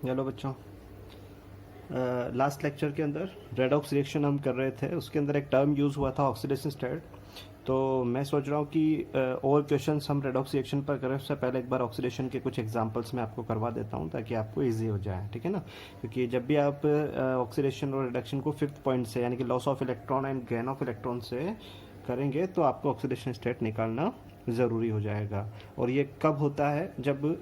Hello बच्चों। Last lecture के अंदर रेडॉक्स रिएक्शन हम कर रहे थे, उसके अंदर एक टर्म यूज़ हुआ था ऑक्सीडेशन स्टेट। तो मैं सोच रहा हूँ कि और क्वेश्चंस हम रेडॉक्स रिएक्शन पर करें उससे पहले एक बार ऑक्सीडेशन के कुछ एग्जांपल्स मैं आपको करवा देता हूँ ताकि आपको इजी हो जाए, ठीक है ना। क्योंकि जब भी आप ऑक्सीडेशन और रिडक्शन को फिफ्थ पॉइंट से यानी कि loss of electron and gain of electron से करेंगे तो आपको ऑक्सीडेशन स्टेट निकालना ज़रूरी हो जाएगा। और ये कब होता है? जब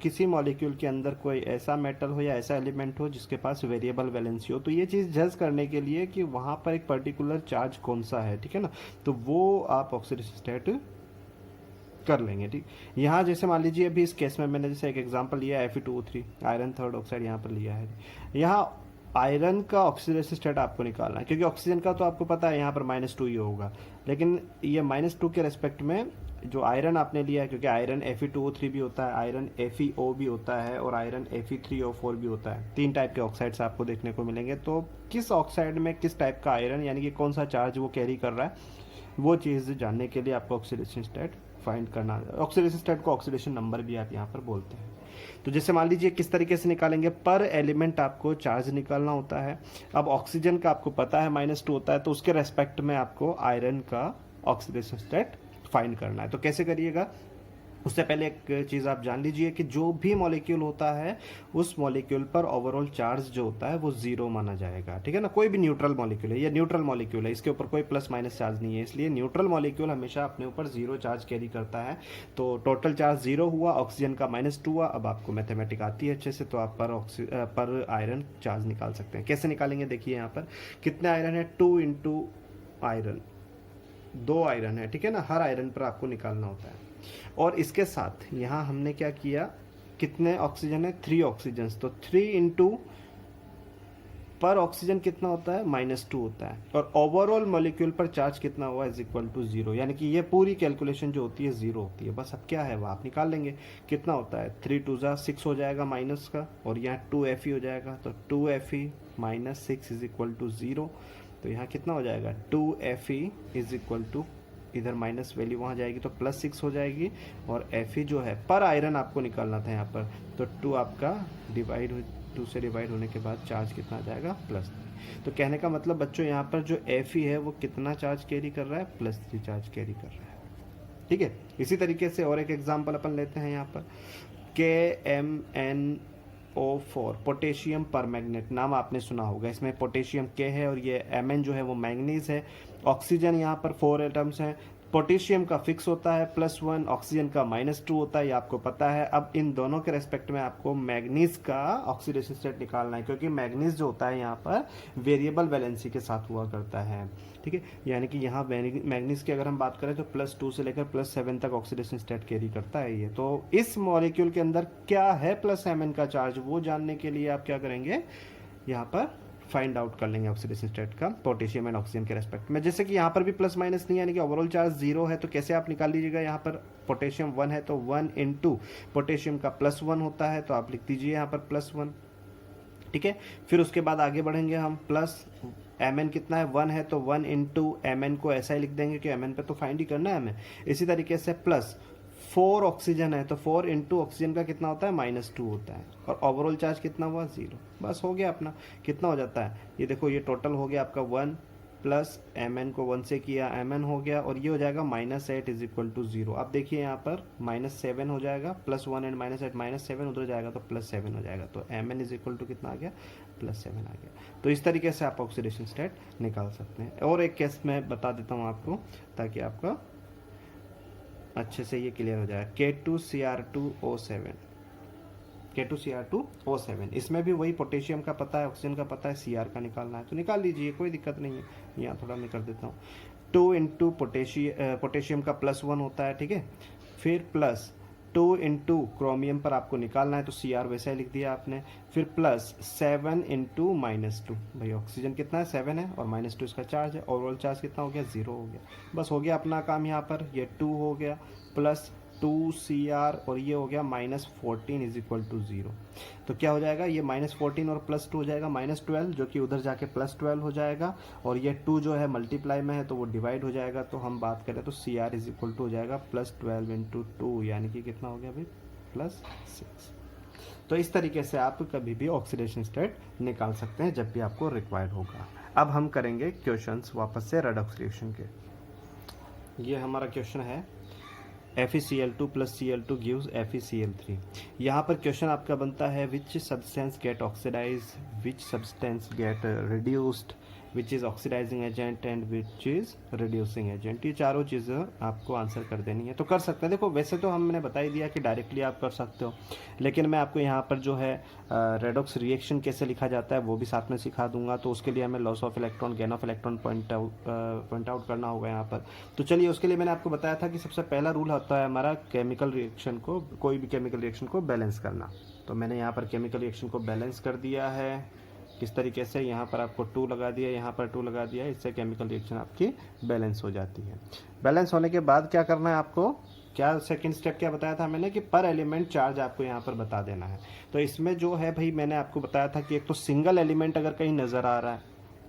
किसी मॉलिक्यूल के अंदर कोई ऐसा मेटल हो या ऐसा एलिमेंट हो जिसके पास वेरिएबल वैलेंसी हो। तो ये चीज़ जज करने के लिए कि वहाँ पर एक पर्टिकुलर चार्ज कौन सा है, ठीक है ना, तो वो आप ऑक्सीडेशन स्टेट कर लेंगे। ठीक, यहाँ जैसे मान लीजिए अभी इस केस में मैंने जैसे एक एग्जांपल लिया Fe2O3 आयरन थर्ड ऑक्साइड यहाँ पर लिया है। यहाँ आयरन का ऑक्सीडेशन स्टेट आपको निकालना है क्योंकि ऑक्सीजन का तो आपको पता है यहाँ पर -2 ही होगा, लेकिन ये -2 के रेस्पेक्ट में जो आयरन आपने लिया है, क्योंकि आयरन Fe2O3 भी होता है, आयरन FeO भी होता है और आयरन Fe3O4 भी होता है। 3 टाइप के ऑक्साइड्स आपको देखने को मिलेंगे। तो किस ऑक्साइड में किस टाइप का आयरन यानी कि कौन सा चार्ज वो कैरी कर रहा है, वो चीज़ जानने के लिए आपको ऑक्सीडेशन स्टेट फाइंड करना है। ऑक्सीडेशन स्टेट को ऑक्सीडेशन नंबर भी आप यहाँ पर बोलते हैं। तो जैसे मान लीजिए किस तरीके से निकालेंगे, पर एलिमेंट आपको चार्ज निकालना होता है। अब ऑक्सीजन का आपको पता है -2 होता है, तो उसके रेस्पेक्ट में आपको आयरन का ऑक्सीडेशन स्टेट फाइंड करना है। तो कैसे करिएगा, उससे पहले एक चीज़ आप जान लीजिए कि जो भी मॉलिक्यूल होता है उस मॉलिक्यूल पर ओवरऑल चार्ज जो होता है वो जीरो माना जाएगा, ठीक है ना। कोई भी न्यूट्रल मॉलिक्यूल है, ये न्यूट्रल मॉलिक्यूल है, इसके ऊपर कोई प्लस माइनस चार्ज नहीं है, इसलिए न्यूट्रल मॉलिक्यूल हमेशा अपने ऊपर जीरो चार्ज कैरी करता है। तो टोटल चार्ज जीरो हुआ, ऑक्सीजन का -2 हुआ। अब आपको मैथमेटिक आती है अच्छे से, तो आप पर आयरन चार्ज निकाल सकते हैं। कैसे निकालेंगे देखिए, यहाँ पर कितने आयरन है, 2 इंटू आयरन, 2 आयरन है, ठीक है ना। हर आयरन पर आपको निकालना होता है। और इसके साथ यहाँ हमने क्या किया, कितने ऑक्सीजन है, 3 ऑक्सीजन, तो 3 इंटू पर ऑक्सीजन कितना होता है, -2 होता है। और ओवरऑल मॉलिक्यूल पर चार्ज कितना हुआ इज इक्वल टू 0, यानी कि ये पूरी कैलकुलेशन जो होती है 0 होती है। बस अब क्या है वो आप निकाल लेंगे, कितना होता है, 3 2 6 हो जाएगा माइनस का, और यहाँ 2Fe हो जाएगा, तो 2Fe - 6 इज इक्वल टू 0। तो यहाँ कितना हो जाएगा, 2Fe इज इक्वल टू, इधर माइनस वैल्यू वहाँ जाएगी तो +6 हो जाएगी। और Fe जो है पर आयरन आपको निकालना था यहाँ पर, तो 2 आपका टू से डिवाइड होने के बाद चार्ज कितना आ जाएगा, +3। तो कहने का मतलब बच्चों यहाँ पर जो Fe है वो कितना चार्ज कैरी कर रहा है, +3 चार्ज कैरी कर रहा है, ठीक है। इसी तरीके से और एक एग्जाम्पल अपन लेते हैं यहाँ पर, KMnO4 पोटेशियम पर मैग्नेट, नाम आपने सुना होगा। इसमें पोटेशियम K है और ये Mn जो है वो मैंगनीज है। ऑक्सीजन यहाँ पर 4 एटम्स हैं। पोटेशियम का फिक्स होता है +1, ऑक्सीजन का -2 होता है, ये आपको पता है। अब इन दोनों के रेस्पेक्ट में आपको मैग्नीज का ऑक्सीडेशन स्टेट निकालना है, क्योंकि मैग्नीज जो होता है यहाँ पर वेरिएबल वैलेंसी के साथ हुआ करता है, ठीक है। यानी कि यहाँ मैग्नीज की अगर हम बात करें तो +2 से लेकर +7 तक ऑक्सीडेशन स्टेट कैरी करता है ये। तो इस मॉलिक्यूल के अंदर क्या है +Mn का चार्ज, वो जानने के लिए आप क्या करेंगे, यहाँ पर फाइंड आउट कर लेंगे ऑक्सीडेशन स्टेट का पोटेशियम एंड ऑक्सीजन के रेस्पेक्ट में। जैसे कि यहाँ पर भी प्लस माइनस नहीं, यानी कि ओवरऑल चार्ज 0 है, तो कैसे आप निकाल लीजिएगा, यहाँ पर पोटेशियम 1 है तो 1 इंटू पोटेशियम का +1 होता है, तो आप लिख दीजिए यहाँ पर +1, ठीक है। फिर उसके बाद आगे बढ़ेंगे हम, प्लस Mn कितना है, 1 है, तो 1 इंटू Mn को ऐसा ही लिख देंगे कि Mn पे तो फाइंड ही करना है हमें। इसी तरीके से प्लस 4 ऑक्सीजन है, तो 4 इंटू ऑक्सीजन का कितना होता है, -2 होता है, और ओवरऑल चार्ज कितना हुआ, 0। बस हो गया अपना। कितना हो जाता है, ये देखो, ये टोटल हो गया आपका 1 प्लस Mn को 1 से किया, Mn हो गया, और ये हो जाएगा -8 इज इक्वल टू 0। आप देखिए यहाँ पर -7 हो जाएगा, +1 एंड -8, -7 उधर जाएगा तो +7 हो जाएगा, तो Mn इज इक्वल टू कितना आ गया, +7 आ गया। तो इस तरीके से आप ऑक्सीडेशन स्टेट निकाल सकते हैं। और एक केस मैं बता देता हूँ आपको ताकि आपका अच्छे से ये क्लियर हो जाए। K2Cr2O7, K2Cr2O7, इसमें भी वही पोटेशियम का पता है, ऑक्सीजन का पता है, Cr का निकालना है, तो निकाल लीजिए, कोई दिक्कत नहीं है। यहाँ थोड़ा मैं कर देता हूँ, 2 इंटू पोटेशियम का +1 होता है, ठीक है। फिर प्लस 2 इंटू क्रोमियम पर आपको निकालना है, तो Cr वैसा ही लिख दिया आपने। फिर प्लस 7 इंटू -2, भाई ऑक्सीजन कितना है, 7 है, और -2 इसका चार्ज है, ओवरऑल चार्ज कितना हो गया, 0 हो गया। बस हो गया अपना काम। यहाँ पर ये 2 हो गया प्लस 2Cr, और ये हो गया -14 इज इक्वल टू 0। तो क्या हो जाएगा, ये -14 और +2 हो जाएगा -12, जो कि उधर जाके +12 हो जाएगा, और ये 2 जो है मल्टीप्लाई में है तो वो डिवाइड हो जाएगा। तो हम बात करें तो Cr इज इक्वल टू हो जाएगा +12 इंटू 2, यानी कि कितना हो गया भाई, +6। तो इस तरीके से आप कभी भी ऑक्सीडेशन स्टेट निकाल सकते हैं जब भी आपको रिक्वायर्ड होगा। अब हम करेंगे क्वेश्चंस वापस से रेडॉक्स रिएक्शन के। ये हमारा क्वेश्चन है FeCl2 plus Cl2 gives FeCl3। यहाँ पर क्वेश्चन आपका बनता है which substance get oxidize, which substance get reduced, which is oxidizing agent and which is reducing agent. ये चारों चीज़ें आपको आंसर कर देनी है। तो कर सकते हैं, देखो वैसे तो हमने बता ही दिया कि डायरेक्टली आप कर सकते हो, लेकिन मैं आपको यहाँ पर जो है रेडॉक्स रिएक्शन कैसे लिखा जाता है वो भी साथ में सिखा दूंगा। तो उसके लिए हमें loss of electron, gain of electron point out करना होगा यहाँ पर। तो चलिए, उसके लिए मैंने आपको बताया था कि सबसे पहला रूल होता है हमारा केमिकल रिएक्शन को, कोई भी केमिकल रिएक्शन को बैलेंस करना। तो मैंने यहाँ पर केमिकल रिएक्शन को बैलेंस कर दिया है। किस तरीके से, यहाँ पर आपको 2 लगा दिया, यहाँ पर 2 लगा दिया, इससे केमिकल रिएक्शन आपकी बैलेंस हो जाती है। बैलेंस होने के बाद क्या करना है आपको, क्या सेकंड स्टेप क्या बताया था मैंने कि पर एलिमेंट चार्ज आपको यहाँ पर बता देना है। तो इसमें जो है भाई, मैंने आपको बताया था कि एक तो सिंगल एलिमेंट अगर कहीं नज़र आ रहा है,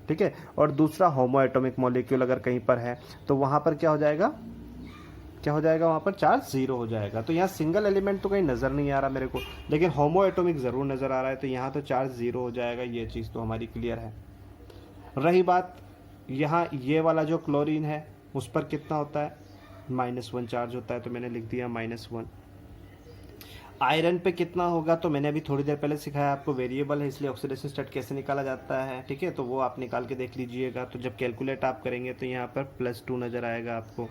ठीक है, और दूसरा होमो एटॉमिक मॉलिक्यूल अगर कहीं पर है, तो वहाँ पर क्या हो जाएगा, वहाँ पर चार्ज 0 हो जाएगा। तो यहाँ सिंगल एलिमेंट तो कहीं नज़र नहीं आ रहा मेरे को, लेकिन होमो एटॉमिक ज़रूर नज़र आ रहा है, तो यहाँ तो चार्ज 0 हो जाएगा। ये चीज़ तो हमारी क्लियर है। रही बात यहाँ ये वाला जो क्लोरीन है उस पर कितना होता है, -1 चार्ज होता है, तो मैंने लिख दिया -1। आयरन पे कितना होगा, तो मैंने अभी थोड़ी देर पहले सिखाया आपको, वेरिएबल है इसलिए ऑक्सीडेशन स्टेट कैसे निकाला जाता है, ठीक है, तो वो आप निकाल के देख लीजिएगा। तो जब कैलकुलेट आप करेंगे तो यहाँ पर +2 नज़र आएगा आपको।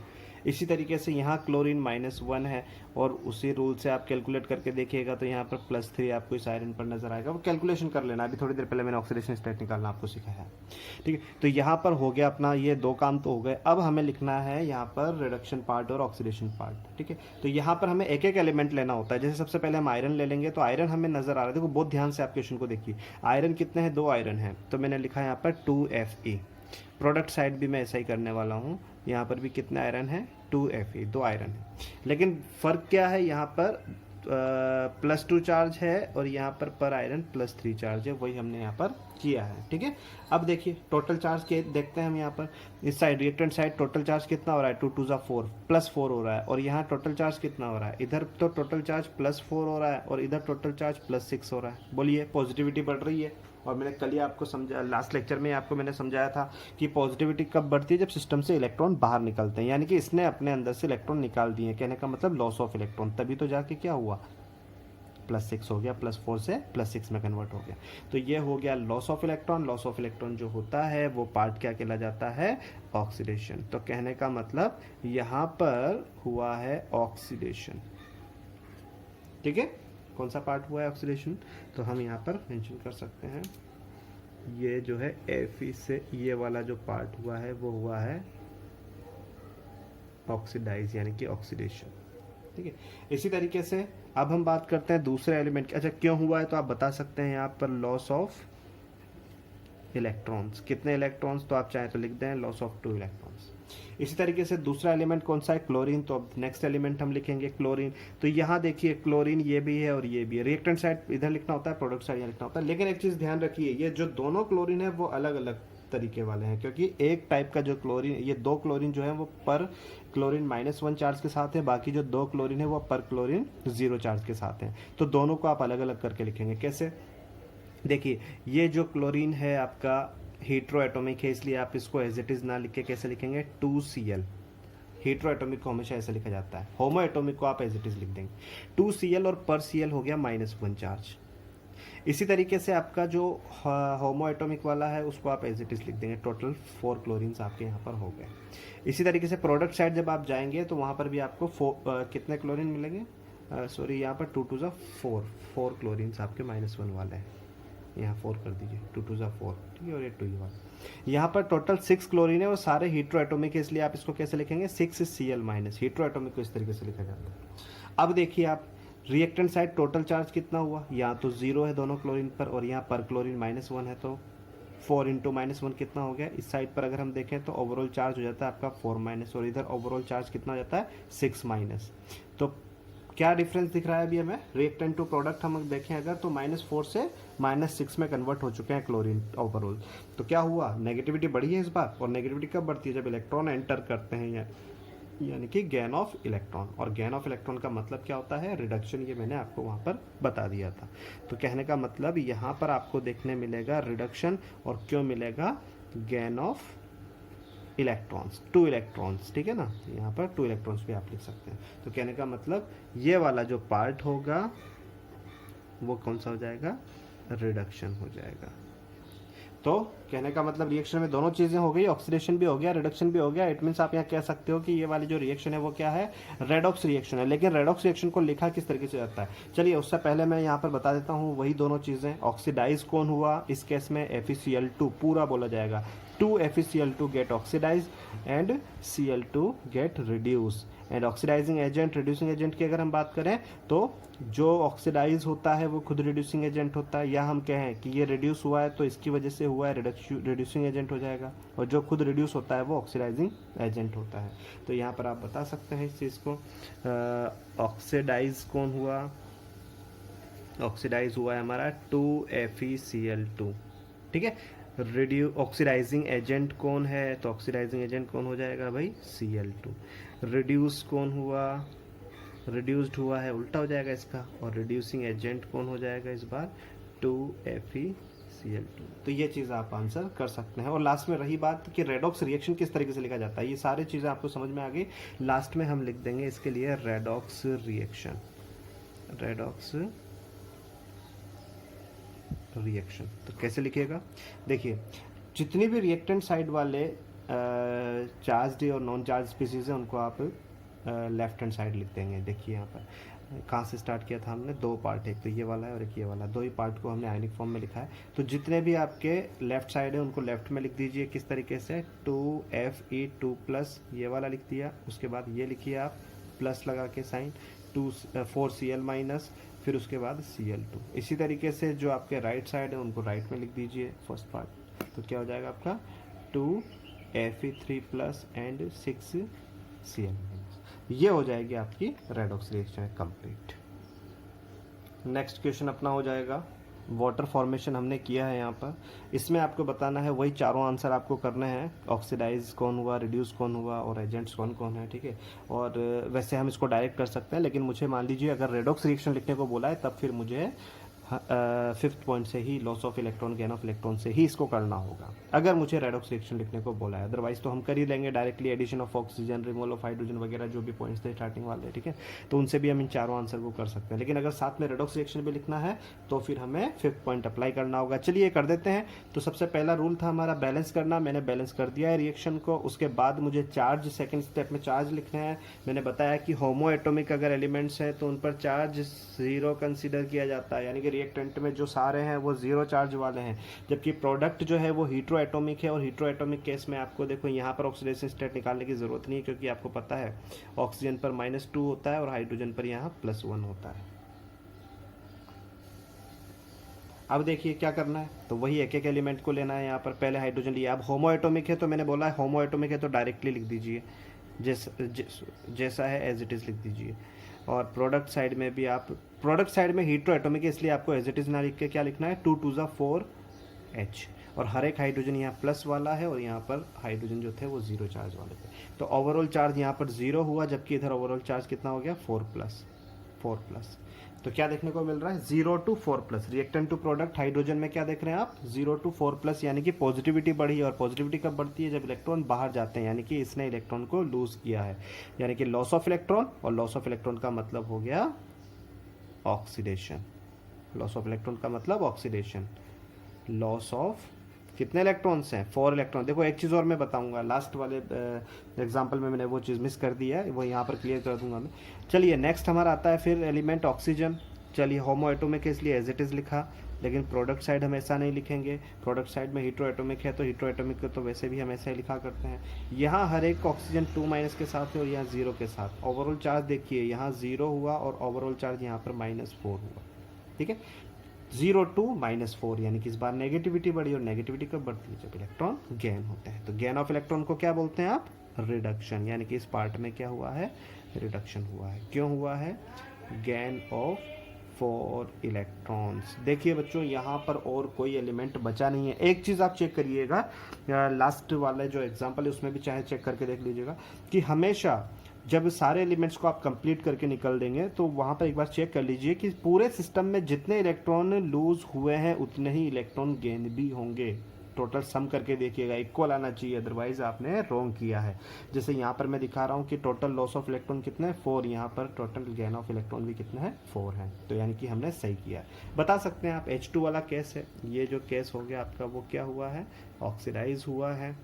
इसी तरीके से यहाँ क्लोरीन -1 है, और उसी रूल से आप कैलकुलेट करके देखिएगा तो यहाँ पर +3 आपको इस आयरन पर नजर आएगा। वो कैलकुलेशन कर लेना, अभी थोड़ी देर पहले मैंने ऑक्सीडेशन स्टेट निकालना आपको सिखाया, ठीक है। तो यहाँ पर हो गया अपना, ये 2 काम तो हो गए। अब हमें लिखना है यहाँ पर रिडक्शन पार्ट और ऑक्सीडेशन पार्ट, ठीक है। तो यहाँ पर हमें एक एक एलिमेंट लेना होता है। जैसे सबसे पहले हम आयरन ले लेंगे, तो आयरन हमें नजर आ रहा है, देखो बहुत ध्यान से आप क्वेश्चन को देखिए। आयरन कितने हैं, 2 आयरन है, तो मैंने लिखा है यहाँ पर 2Fe। प्रोडक्ट साइड भी मैं ऐसा ही करने वाला हूँ, यहाँ पर भी कितने आयरन है, 2Fe, 2 आयरन है। लेकिन फ़र्क क्या है, यहाँ पर +2 चार्ज है और यहाँ पर आयरन +3 चार्ज है, वही हमने यहाँ पर किया है, ठीक है। अब देखिए टोटल चार्ज के देखते हैं हम यहाँ पर, इस side reactant side total charge कितना हो रहा है, 2 2 4 +4 हो रहा है, और यहाँ टोटल चार्ज कितना हो रहा है, इधर तो टोटल चार्ज +4 हो रहा है और इधर टोटल चार्ज +6 हो रहा है। बोलिए, पॉजिटिविटी बढ़ रही है। और मैंने कल ही आपको समझा, लास्ट लेक्चर में आपको मैंने समझाया था कि पॉजिटिविटी कब बढ़ती है, जब सिस्टम से इलेक्ट्रॉन बाहर निकलते हैं, यानी कि इसने अपने अंदर से इलेक्ट्रॉन निकाल दिए। कहने का मतलब लॉस ऑफ इलेक्ट्रॉन, तभी तो जाके क्या हुआ, +6 हो गया, +4 से +6 में कन्वर्ट हो गया। तो ये हो गया loss of electron. Loss of electron जो होता है वो पार्ट क्या कहला जाता है, ऑक्सीडेशन। तो कहने का मतलब यहाँ पर हुआ है ऑक्सीडेशन, ठीक है। कौन सा पार्ट हुआ है, ऑक्सीडेशन, तो हम यहाँ पर मेंशन कर सकते हैं, ये जो है Fe से ये वाला जो पार्ट हुआ है वो हुआ है ऑक्सीडाइज, यानी कि ऑक्सीडेशन, ठीक है। इसी तरीके से अब हम बात करते हैं दूसरे एलिमेंट की। अच्छा, क्यों हुआ है, तो आप बता सकते हैं यहाँ पर लॉस ऑफ इलेक्ट्रॉन्स। कितने इलेक्ट्रॉन्स, तो आप चाहें तो लिख दें लॉस ऑफ 2 इलेक्ट्रॉन्स। इसी तरीके से दूसरा एलिमेंट कौन सा है, क्लोरीन। तो अब नेक्स्ट एलिमेंट हम लिखेंगे क्लोरीन। तो यहाँ देखिए क्लोरीन ये भी है और ये भी है। रिएक्टेंट साइड इधर लिखना होता है, प्रोडक्ट साइड यहाँ लिखना होता है। लेकिन एक चीज़ ध्यान रखिए, ये जो दोनों क्लोरीन है वो अलग अलग तरीके वाले हैं, क्योंकि एक टाइप का जो क्लोरीन, ये 2 क्लोरीन जो है वो पर क्लोरीन -1 चार्ज के साथ है, बाकी जो 2 क्लोरीन है वो पर क्लोरीन 0 चार्ज के साथ हैं। तो दोनों को आप अलग अलग करके लिखेंगे। कैसे, देखिए ये जो क्लोरीन है आपका हीट्रो एटॉमिक है, इसलिए आप इसको एज इट इज ना लिख के कैसे लिखेंगे, 2Cl। हीट्रो एटॉमिक को हमेशा ऐसा लिखा जाता है। होमो एटॉमिक को आप एज इट इज लिख देंगे 2Cl, और पर Cl हो गया -1 चार्ज। इसी तरीके से आपका जो होमो एटॉमिक वाला है उसको आप एज इट इज लिख देंगे। टोटल 4 क्लोरीन्स आपके यहाँ पर हो गए। इसी तरीके से प्रोडक्ट साइड जब आप जाएंगे तो वहाँ पर भी आपको कितने क्लोरीन मिलेंगे, सॉरी यहाँ पर 2 2 4 क्लोरीन्स आपके -1 वाले हैं। यहाँ 4 कर दीजिए, 2 2 4, ठीक है, और ये 2 ये वाला। यहाँ पर टोटल 6 क्लोरीन है और सारे हीट्रो एटॉमिक है, इसलिए आप इसको कैसे लिखेंगे, 6Cl-। हीट्रो एटॉमिक को इस तरीके से लिखा जाता है। अब देखिए आप रिएक्टेंट साइड टोटल चार्ज कितना हुआ, यहाँ तो 0 है दोनों क्लोरीन पर, और यहाँ पर क्लोरीन -1 है, तो 4 × -1 कितना हो गया। इस साइड पर अगर हम देखें तो ओवरऑल चार्ज हो जाता है आपका 4-, और इधर ओवरऑल चार्ज कितना हो जाता है 6-। तो क्या डिफरेंस दिख रहा है अभी हमें, रिएक्टेंट टू प्रोडक्ट हम देखें अगर, तो -4 से -6 में कन्वर्ट हो चुके हैं क्लोरीन ओवरऑल। तो क्या हुआ, नेगेटिविटी बढ़ी है इस बार। और नेगेटिविटी कब बढ़ती है, जब इलेक्ट्रॉन एंटर करते हैं यहाँ यानी कि गेन ऑफ इलेक्ट्रॉन। और गेन ऑफ इलेक्ट्रॉन का मतलब क्या होता है? रिडक्शन। ये मैंने आपको वहाँ पर बता दिया था। तो कहने का मतलब यहाँ पर आपको देखने मिलेगा रिडक्शन, और क्यों मिलेगा? गेन ऑफ इलेक्ट्रॉन्स, 2 इलेक्ट्रॉन्स, ठीक है ना। यहाँ पर 2 इलेक्ट्रॉन्स भी आप लिख सकते हैं। तो कहने का मतलब ये वाला जो पार्ट होगा वो कौन सा हो जाएगा? रिडक्शन हो जाएगा। तो कहने का मतलब रिएक्शन में दोनों चीजें हो गई, ऑक्सीडेशन भी हो गया, रिडक्शन भी हो गया। इट मीन्स आप यहाँ कह सकते हो कि ये वाली जो रिएक्शन है वो क्या है? रेडॉक्स रिएक्शन है। लेकिन रेडॉक्स रिएक्शन को लिखा किस तरीके से जाता है? चलिए उससे पहले मैं यहाँ पर बता देता हूँ वही दोनों चीजें। ऑक्सीडाइज कौन हुआ? इस केस में FeCl2 पूरा बोला जाएगा। 2 FeCl2 get oxidize and Cl2 get reduce. And oxidizing agent, reducing agent की अगर हम बात करें तो जो ऑक्सीडाइज होता है वो खुद रिड्यूसिंग एजेंट होता है, या हम कहें कि ये रिड्यूस हुआ है तो इसकी वजह से हुआ है, रिड्यूसिंग एजेंट हो जाएगा। और जो खुद रिड्यूस होता है वो ऑक्सीडाइजिंग एजेंट होता है। तो यहाँ पर आप बता सकते हैं इस चीज़ को। ऑक्सीडाइज कौन हुआ? ऑक्सीडाइज हुआ है हमारा 2 FeCl2, ठीक है। ऑक्सीडाइजिंग एजेंट कौन है? तो ऑक्सीडाइजिंग एजेंट कौन हो जाएगा भाई? Cl2। रिड्यूस कौन हुआ? रिड्यूस्ड हुआ है, उल्टा हो जाएगा इसका। और रिड्यूसिंग एजेंट कौन हो जाएगा इस बार? 2 FeCl2। तो ये चीज़ आप आंसर कर सकते हैं। और लास्ट में रही बात कि रेडॉक्स रिएक्शन किस तरीके से लिखा जाता है, ये सारी चीज़ें आपको समझ में आ गई। लास्ट में हम लिख देंगे इसके लिए रेडॉक्स रिएक्शन। रेडॉक्स रिएक्शन तो कैसे लिखिएगा? देखिए, जितनी भी रिएक्टेंट साइड वाले चार्ज्ड और नॉन चार्ज स्पीसीज है उनको आप लेफ्ट हैंड साइड लिख देंगे। देखिए यहाँ पर कहाँ से स्टार्ट किया था हमने? 2 पार्ट, एक तो ये वाला है और एक ये वाला, 2 ही पार्ट को हमने आयनिक फॉर्म में लिखा है। तो जितने भी आपके लेफ्ट साइड है उनको लेफ्ट में लिख दीजिए। किस तरीके से? 2Fe2 प्लस, ये वाला लिख दिया। उसके बाद ये लिखिए आप प्लस लगा के साइन, 4Cl माइनस, फिर उसके बाद Cl2। इसी तरीके से जो आपके राइट साइड है उनको राइट में लिख दीजिए फर्स्ट पार्ट। तो क्या हो जाएगा आपका? 2Fe3 plus and 6Cl। ये हो जाएगी आपकी redox reaction complete. Next question अपना हो जाएगा वाटर फॉर्मेशन। हमने किया है यहाँ पर, इसमें आपको बताना है वही चारों आंसर आपको करने हैं। ऑक्सीडाइज कौन हुआ, रिड्यूस कौन हुआ और एजेंट्स कौन कौन है, ठीक है। और वैसे हम इसको डायरेक्ट कर सकते हैं, लेकिन मुझे मान लीजिए अगर रेडॉक्स रिएक्शन लिखने को बोला है तब फिर मुझे 5th पॉइंट से ही, loss of electron gain of electron से ही इसको करना होगा, अगर मुझे रेडॉक्स रिएक्शन लिखने को बोला है। अदरवाइज तो हम कर ही लेंगे directly, addition of oxygen, removal of hydrogen वगैरह जो भी पॉइंट्स थे स्टार्टिंग वाले, ठीक है। तो उनसे भी हम इन चारों आंसर को कर सकते हैं। लेकिन अगर साथ में रेडॉक्स रिएक्शन भी लिखना है तो फिर हमें 5th पॉइंट अप्लाई करना होगा। चलिए कर देते हैं। तो सबसे पहला रूल था हमारा बैलेंस करना, मैंने बैलेंस कर दिया है रिएक्शन को। उसके बाद मुझे चार्ज, सेकेंड स्टेप में चार्ज लिखना है। मैंने बताया कि होमो एटॉमिक अगर एलिमेंट्स हैं तो उन पर चार्ज 0 कंसीडर किया जाता है, यानी कि रिएक्टेंट में जो सारे हैं वो 0 चार्ज वाले हैं। जबकि प्रोडक्ट जो है वो हीट्रो एटॉमिक है, और हीट्रो एटॉमिक केस में आपको देखो यहाँ पर ऑक्सीडेशन स्टेट निकालने की जरूरत नहीं है, क्योंकि आपको पता है ऑक्सीजन पर -2 होता है और हाइड्रोजन पर यहाँ +1 होता है। अब देखिए क्या करना है, तो वही एक एक एलिमेंट को लेना है। यहाँ पर पहले हाइड्रोजन लिया। अब होमो एटॉमिक है तो मैंने बोला है होमो एटॉमिक है तो डायरेक्टली लिख दीजिए, जैसा है एज इट इज लिख दीजिए। और प्रोडक्ट साइड में भी आप, प्रोडक्ट साइड में हीट्रो एटॉमिक है इसलिए आपको एज इट इज ना लिख के क्या लिखना है, 2 2 4H। और हर एक हाइड्रोजन यहाँ प्लस वाला है और यहाँ पर हाइड्रोजन जो थे वो 0 चार्ज वाले थे। तो ओवरऑल चार्ज यहाँ पर 0 हुआ, जबकि इधर ओवरऑल चार्ज कितना हो गया, 4 प्लस। तो क्या देखने को मिल रहा है, 0 to 4+। Reactant to product hydrogen में क्या देख रहे हैं आप, 0 to 4+, यानी कि पॉजिटिविटी बढ़ी। और पॉजिटिविटी कब बढ़ती है, जब इलेक्ट्रॉन बाहर जाते हैं, यानी कि इसने इलेक्ट्रॉन को लूज किया है, यानी कि लॉस ऑफ इलेक्ट्रॉन। और लॉस ऑफ इलेक्ट्रॉन का मतलब हो गया ऑक्सीडेशन। लॉस ऑफ इलेक्ट्रॉन का मतलब ऑक्सीडेशन। लॉस ऑफ कितने इलेक्ट्रॉन्स हैं, 4 इलेक्ट्रॉन। देखो एक चीज़ और मैं बताऊंगा, लास्ट वाले एग्जांपल में मैंने वो चीज़ मिस कर दी है, वो यहाँ पर क्लियर कर दूंगा मैं। चलिए नेक्स्ट हमारा आता है फिर एलिमेंट ऑक्सीजन। चलिए होमो एटॉमिक है इसलिए एज इट इज़ लिखा, लेकिन प्रोडक्ट साइड हम ऐसा नहीं लिखेंगे। प्रोडक्ट साइड में हीट्रो एटॉमिक है तो हीट्रो एटॉमिक को तो वैसे भी हम ऐसे ही लिखा करते हैं। यहाँ हर एक ऑक्सीजन 2- के साथ है और यहाँ 0 के साथ। ओवरऑल चार्ज देखिए यहाँ 0 हुआ और ओवरऑल चार्ज यहाँ पर -4 हुआ, ठीक है। 0 to -4, यानी कि इस बार नेगेटिविटी बढ़ी। और नेगेटिविटी कब बढ़ती है, जब इलेक्ट्रॉन गेन होते हैं। तो गेन ऑफ इलेक्ट्रॉन को क्या बोलते हैं आप, रिडक्शन। यानी कि इस पार्ट में क्या हुआ है, रिडक्शन हुआ है। क्यों हुआ है, गेन ऑफ 4 इलेक्ट्रॉन्स। देखिए बच्चों यहाँ पर और कोई एलिमेंट बचा नहीं है। एक चीज़ आप चेक करिएगा, लास्ट वाले जो एग्जाम्पल है उसमें भी चाहे चेक करके देख लीजिएगा कि हमेशा जब सारे एलिमेंट्स को आप कंप्लीट करके निकल देंगे तो वहाँ पर एक बार चेक कर लीजिए कि पूरे सिस्टम में जितने इलेक्ट्रॉन लूज हुए हैं उतने ही इलेक्ट्रॉन गेन भी होंगे। टोटल सम करके देखिएगा, इक्वल आना चाहिए, अदरवाइज आपने रॉन्ग किया है। जैसे यहाँ पर मैं दिखा रहा हूँ कि टोटल लॉस ऑफ इलेक्ट्रॉन कितने हैं 4, यहाँ पर टोटल गेन ऑफ इलेक्ट्रॉन भी कितना है 4 है, तो यानी कि हमने सही किया। बता सकते हैं आप H2 वाला केस है, ये जो केस हो गया आपका वो क्या हुआ है, ऑक्सीडाइज हुआ है,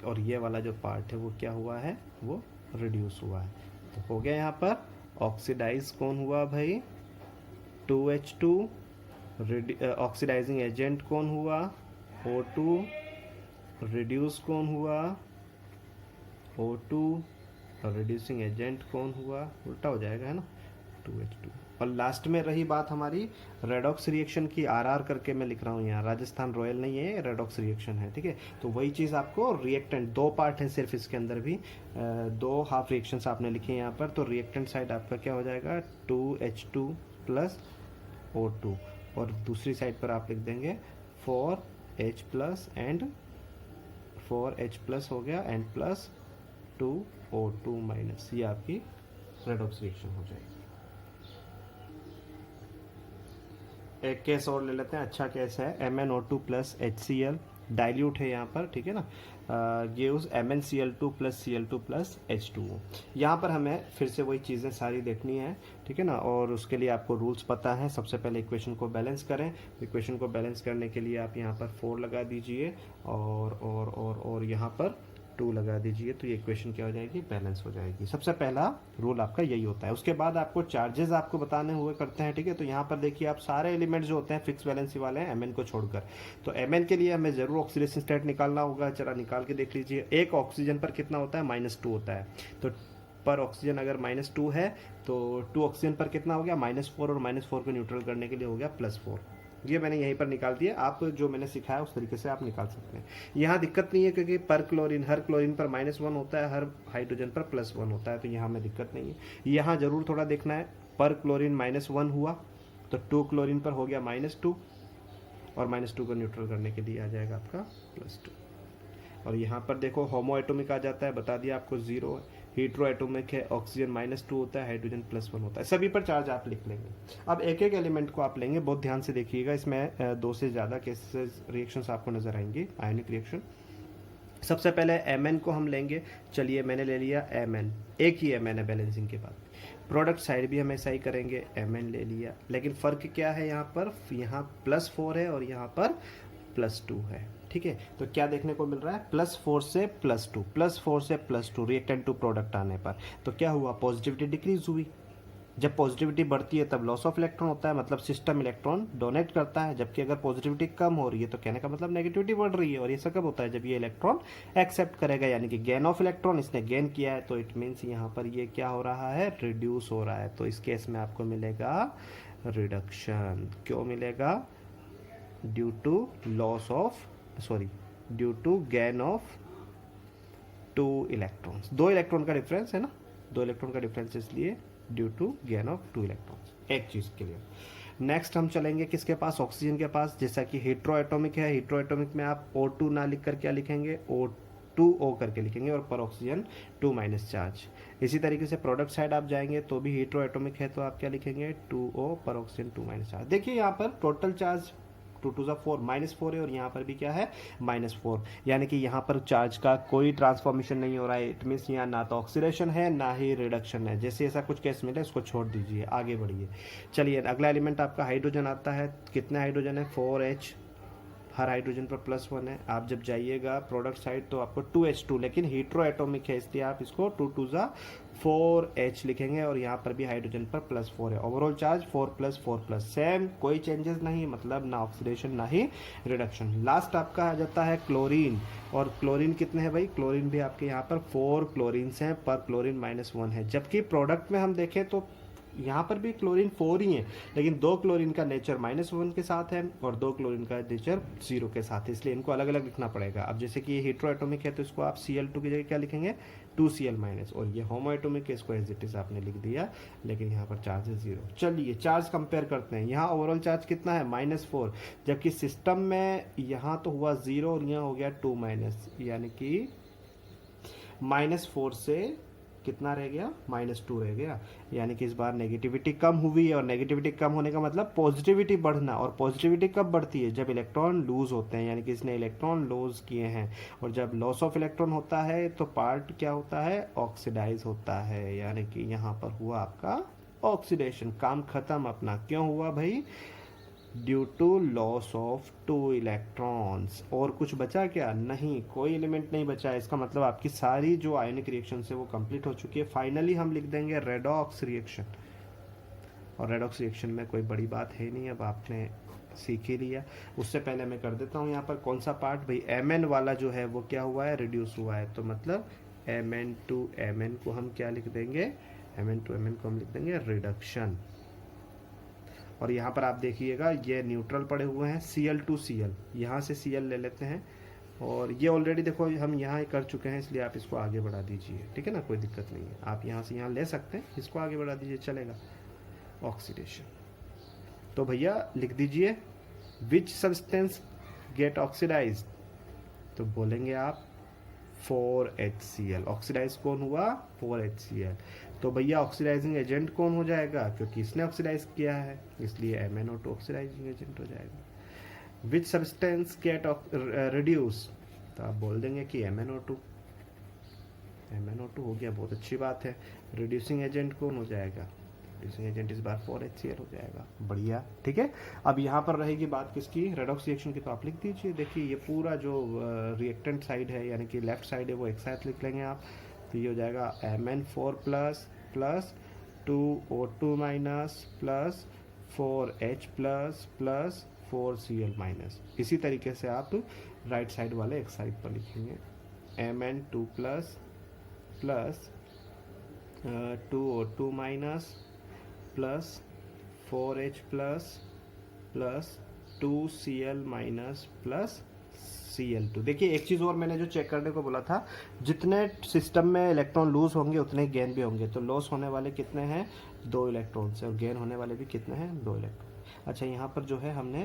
और ये वाला जो पार्ट है वो क्या हुआ है, वो रिड्यूस हुआ है। तो हो गया यहाँ पर ऑक्सीडाइज कौन हुआ भाई 2H2, ऑक्सीडाइजिंग एजेंट कौन हुआ O2, रिड्यूस कौन हुआ O2, और रिड्यूसिंग एजेंट कौन हुआ, उल्टा हो जाएगा है ना 2H2। और लास्ट में रही बात हमारी रेडॉक्स रिएक्शन की, RR करके मैं लिख रहा हूँ यहाँ, राजस्थान रॉयल नहीं है, रेडॉक्स रिएक्शन है, ठीक है। तो वही चीज़ आपको रिएक्टेंट, दो पार्ट है सिर्फ इसके अंदर भी, दो हाफ रिएक्शंस आपने लिखे यहाँ पर, तो रिएक्टेंट साइड आपका क्या हो जाएगा 2H2 प्लस O2, और दूसरी साइड पर आप लिख देंगे 4H plus and 4H plus हो गया एंड प्लस 2O2 माइनस, ये आपकी रेडॉक्स रिएक्शन हो जाएगी। एक केस और ले लेते हैं, अच्छा केस है MnO2 प्लस HCl, डाइल्यूट है यहाँ पर, ठीक है ना, gives MnCl2 plus Cl2 plus H2O। यहाँ पर हमें फिर से वही चीज़ें सारी देखनी है, ठीक है ना, और उसके लिए आपको रूल्स पता है। सबसे पहले इक्वेशन को बैलेंस करें, इक्वेशन को बैलेंस करने के लिए आप यहाँ पर 4 लगा दीजिए और यहाँ पर 2 लगा दीजिए, तो ये इक्वेशन क्या हो जाएगी, बैलेंस हो जाएगी। सबसे पहला रूल आपका यही होता है। उसके बाद आपको चार्जेस आपको बताने हुए करते हैं, ठीक है। तो यहाँ पर देखिए आप सारे एलिमेंट्स जो होते हैं फिक्स वैलेंसी वाले हैं Mn को छोड़कर, तो Mn के लिए हमें जरूर ऑक्सीडेशन स्टेट निकालना होगा। चला निकाल के देख लीजिए, एक ऑक्सीजन पर कितना होता है -2 होता है, तो पर ऑक्सीजन अगर -2 है तो 2 ऑक्सीजन पर कितना हो गया -4, और -4 को न्यूट्रल करने के लिए हो गया +4। ये मैंने यहीं पर निकाल दिया, आप जो मैंने सिखाया उस तरीके से आप निकाल सकते हैं। यहाँ दिक्कत नहीं है क्योंकि पर क्लोरीन, हर क्लोरीन पर -1 होता है, हर हाइड्रोजन पर +1 होता है, तो यहाँ में दिक्कत नहीं है। यहाँ जरूर थोड़ा देखना है, पर क्लोरीन -1 हुआ तो 2 क्लोरीन पर हो गया -2, और -2 को न्यूट्रल करने के लिए आ जाएगा आपका +2। और यहाँ पर देखो होमो एटोमिक आ जाता है, बता दिया आपको 0 है, हीट्रो एटोमिक है, ऑक्सीजन -2 होता है, हाइड्रोजन +1 होता है, सभी पर चार्ज आप लिख लेंगे। अब एक एक एलिमेंट को आप लेंगे, बहुत ध्यान से देखिएगा, इसमें 2 से ज़्यादा केसेस रिएक्शंस आपको नजर आएंगे, आयनिक रिएक्शन। सबसे पहले Mn को हम लेंगे, चलिए मैंने ले लिया Mn, एक ही Mn है बैलेंसिंग के बाद। प्रोडक्ट साइड भी हम ऐसा ही करेंगे, Mn ले लिया, लेकिन फ़र्क क्या है, यहाँ पर यहाँ +4 है और यहाँ पर +2 है, ठीक है। तो क्या देखने को मिल रहा है, +4 से +2, +4 से +2 रिएक्टेंट टू प्रोडक्ट आने पर, तो क्या हुआ, पॉजिटिविटी डिक्रीज हुई। जब पॉजिटिविटी बढ़ती है तब लॉस ऑफ इलेक्ट्रॉन होता है, मतलब सिस्टम इलेक्ट्रॉन डोनेट करता है, जबकि अगर पॉजिटिविटी कम हो रही है तो कहने का मतलब नेगेटिविटी बढ़ रही है, और ये सब कब होता है, जब ये इलेक्ट्रॉन एक्सेप्ट करेगा, यानी कि गेन ऑफ इलेक्ट्रॉन, इसने गेन किया है, तो इट मीन्स यहाँ पर ये क्या हो रहा है, रिड्यूस हो रहा है, तो इस केस में आपको मिलेगा रिडक्शन। क्यों मिलेगा, due to loss of, sorry, due to gain of 2 electrons, 2 electron का डिफरेंस है ना, 2 इलेक्ट्रॉन का डिफरेंस, इसलिए due to gain of 2 electrons. एक चीज के लिए नेक्स्ट हम चलेंगे किसके पास, ऑक्सीजन के पास। जैसा कि हीट्रो एटोमिक है, हीट्रो एटोमिक में आप O2 ना लिख कर क्या लिखेंगे, O2O करके लिखेंगे, और पर ऑक्सीजन 2 माइनस चार्ज। इसी तरीके से प्रोडक्ट साइड आप जाएंगे तो भी हीट्रो एटोमिक है, तो आप क्या लिखेंगे 2O पर ऑक्सीजन 2 माइनस चार्ज। देखिए यहाँ पर टोटल चार्ज 2 2 4 -4 है, और यहाँ पर भी क्या है -4, यानी कि यहाँ पर चार्ज का कोई ट्रांसफॉर्मेशन नहीं हो रहा है। इट मीन्स यहाँ ना तो ऑक्सीडेशन है ना ही रिडक्शन है। जैसे ऐसा कुछ केस मिले इसको छोड़ दीजिए, आगे बढ़िए। चलिए अगला एलिमेंट आपका हाइड्रोजन आता है, कितने हाइड्रोजन है 4H, हर हाइड्रोजन पर +1 है। आप जब जाइएगा प्रोडक्ट साइड तो आपको 2H2, लेकिन हीट्रो एटोमिक है इसलिए आप इसको 2 2 4H लिखेंगे, और यहाँ पर भी हाइड्रोजन पर +4 है। ओवरऑल चार्ज 4+4+, सेम, कोई चेंजेस नहीं, मतलब ना ऑक्सीडेशन ना ही रिडक्शन। लास्ट आपका आ जाता है क्लोरीन, और क्लोरीन कितने हैं भाई, क्लोरीन भी आपके यहाँ पर 4 क्लोरीन हैं, पर क्लोरीन -1 है, जबकि प्रोडक्ट में हम देखें तो यहाँ पर भी क्लोरीन 4 ही है, लेकिन 2 क्लोरीन का नेचर -1 के साथ है और 2 क्लोरीन का नेचर 0 के साथ है, इसलिए इनको अलग अलग लिखना पड़ेगा। अब जैसे कि ये हीट्रो एटोमिक है तो इसको आप Cl2 की जगह क्या लिखेंगे 2Cl-, और ये होमो एटोमिक है, इसको एज इट इज आपने लिख दिया, लेकिन यहाँ पर चार्ज है 0। चलिए चार्ज कंपेयर करते हैं, यहाँ ओवरऑल चार्ज कितना है -4, जबकि सिस्टम में यहाँ तो हुआ 0 और यहाँ हो गया 2 माइनस, यानी कि -4 से कितना रह गया, -2 रह गया। यानी कि इस बार नेगेटिविटी कम हुई है, और नेगेटिविटी कम होने का मतलब पॉजिटिविटी बढ़ना। और पॉजिटिविटी कब बढ़ती है, जब इलेक्ट्रॉन लूज होते हैं, यानी कि इसने इलेक्ट्रॉन लूज किए हैं। और जब लॉस ऑफ इलेक्ट्रॉन होता है तो पार्ट क्या होता है, ऑक्सीडाइज होता है। यानी कि यहाँ पर हुआ आपका ऑक्सीडेशन, काम खत्म अपना। क्यों हुआ भाई, due to loss of 2 electrons. और कुछ बचा क्या, नहीं, कोई एलिमेंट नहीं बचा। इसका मतलब आपकी सारी जो आयनिक रिएक्शन है वो कंप्लीट हो चुकी है। फाइनली हम लिख देंगे रेडॉक्स रिएक्शन। और रेडॉक्स रिएक्शन में कोई बड़ी बात है नहीं, अब आपने सीख ही लिया। उससे पहले मैं कर देता हूँ यहाँ पर कौन सा पार्ट, भाई Mn वाला जो है वो क्या हुआ है, रिड्यूस हुआ है। तो मतलब Mn to Mn को हम क्या लिख देंगे, Mn to Mn को हम लिख देंगे रिडक्शन। और यहाँ पर आप देखिएगा ये न्यूट्रल पड़े हुए हैं, Cl to Cl, यहाँ से Cl ले लेते हैं। और ये ऑलरेडी देखो हम यहाँ कर चुके हैं, इसलिए आप इसको आगे बढ़ा दीजिए, ठीक है ना, कोई दिक्कत नहीं है। आप यहाँ से यहाँ ले सकते हैं, इसको आगे बढ़ा दीजिए, चलेगा। ऑक्सीडेशन, तो भैया लिख दीजिए विच सब्सटेंस गेट ऑक्सीडाइज, तो बोलेंगे आप 4HCl। ऑक्सीडाइज कौन हुआ, 4HCl। तो भैया ऑक्सीडाइजिंग एजेंट कौन हो जाएगा, क्योंकि इसने ऑक्सीडाइज किया है, इसलिए MnO2 ऑक्सीडाइजिंग एजेंट हो जाएगा। विच सब्सटेंस गेट रिड्यूस, तो आप बोल देंगे कि MnO2। MnO2 हो गया, बहुत अच्छी बात है। रिड्यूसिंग एजेंट कौन हो जाएगा, रिड्यूसिंग एजेंट इस बार 4HCl हो जाएगा, बढ़िया, ठीक है। अब यहाँ पर रहेगी बात किसकी, रेडॉक्स रिएक्शन की, तो आप लिख दीजिए। देखिए ये पूरा जो रिएक्टेंट साइड है, यानी कि लेफ्ट साइड है, वो एक साथ लिख लेंगे आप। तो ये हो जाएगा Mn4 plus 2O2 minus plus 4H plus 4Cl minus. इसी तरीके से आप राइट साइड वाले एक साइड पर लिखेंगे Mn2 plus 2O2 minus plus 4H plus 2Cl minus plus Cl2। देखिए एक चीज़ और मैंने जो चेक करने को बोला था, जितने सिस्टम में इलेक्ट्रॉन लूज होंगे उतने गेन भी होंगे। तो लॉस होने वाले कितने हैं, 2 इलेक्ट्रॉन से, और गेन होने वाले भी कितने हैं, 2 इलेक्ट्रॉन। अच्छा यहाँ पर जो है हमने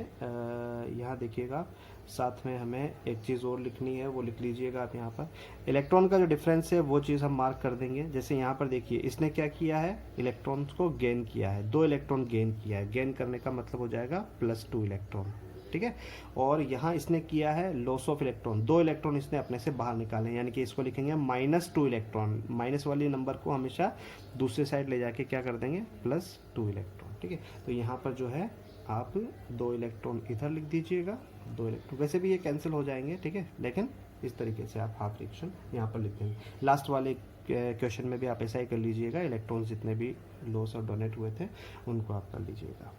यहाँ देखिएगा, साथ में हमें एक चीज़ और लिखनी है, वो लिख लीजिएगा आप। यहाँ पर इलेक्ट्रॉन का जो डिफरेंस है वो चीज़ हम मार्क कर देंगे। जैसे यहाँ पर देखिए इसने क्या किया है, इलेक्ट्रॉन्स को गेन किया है, 2 इलेक्ट्रॉन गेन किया है। गेन करने का मतलब हो जाएगा +2 इलेक्ट्रॉन, ठीक है। और यहाँ इसने किया है लॉस ऑफ इलेक्ट्रॉन, 2 इलेक्ट्रॉन इसने अपने से बाहर निकाले, यानी कि इसको लिखेंगे -2 इलेक्ट्रॉन। माइनस वाली नंबर को हमेशा दूसरे साइड ले जाके क्या कर देंगे, +2 इलेक्ट्रॉन, ठीक है। तो यहाँ पर जो है आप 2 इलेक्ट्रॉन इधर लिख दीजिएगा, 2 इलेक्ट्रॉन, वैसे भी ये कैंसिल हो जाएंगे, ठीक है, लेकिन इस तरीके से आप हाफ रिएक्शन यहाँ पर लिख देंगे। लास्ट वाले क्वेश्चन में भी आप ऐसा ही कर लीजिएगा, इलेक्ट्रॉन जितने भी लॉस और डोनेट हुए थे उनको आप कर लीजिएगा।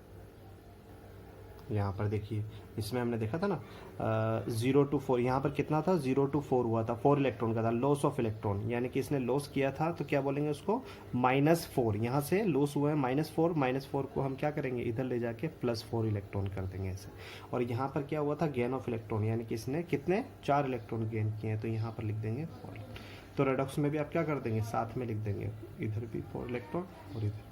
यहाँ पर देखिए इसमें हमने देखा था ना 0 to 4, यहाँ पर कितना था, 0 to 4 हुआ था, 4 इलेक्ट्रॉन का था लॉस ऑफ इलेक्ट्रॉन, यानी कि इसने लॉस किया था, तो क्या बोलेंगे उसको, -4। यहाँ से लॉस हुआ है -4 को हम क्या करेंगे, इधर ले जाके +4 इलेक्ट्रॉन कर देंगे ऐसे। और यहाँ पर क्या हुआ था, गेन ऑफ इलेक्ट्रॉन, यानी कि इसने कितने, 4 इलेक्ट्रॉन गेन किए हैं, तो यहाँ पर लिख देंगे 4। तो रेडॉक्स में भी आप क्या कर देंगे, साथ में लिख देंगे, इधर भी 4 इलेक्ट्रॉन और इधर।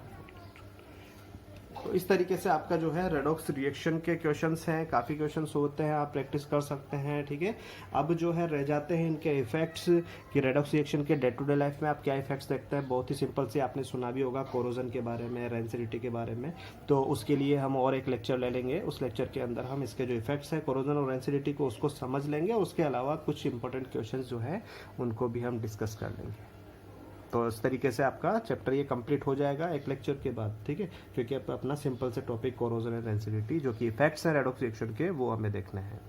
तो इस तरीके से आपका जो है रेडॉक्स रिएक्शन के क्वेश्चंस हैं, काफ़ी क्वेश्चंस होते हैं, आप प्रैक्टिस कर सकते हैं, ठीक है। अब जो है रह जाते हैं इनके इफेक्ट्स, कि रेडॉक्स रिएक्शन के डे टू डे लाइफ में आप क्या इफेक्ट्स देखते हैं। बहुत ही सिंपल से आपने सुना भी होगा कोरोजन के बारे में, रेंसिडिटी के बारे में, तो उसके लिए हम और एक लेक्चर ले लेंगे। उस लेक्चर के अंदर हम इसके जो इफेक्ट्स हैं कोरोजन और रेंसिडिटी को, उसको समझ लेंगे। उसके अलावा कुछ इंपॉर्टेंट क्वेश्चन जो है उनको भी हम डिस्कस कर लेंगे। तो इस तरीके से आपका चैप्टर ये कंप्लीट हो जाएगा एक लेक्चर के बाद, ठीक है, क्योंकि अपना सिंपल से टॉपिक कोरोजन एंड रेंसिडिटी, जो कि इफेक्ट्स हैं रेडॉक्स रिएक्शन के, वो हमें देखने हैं।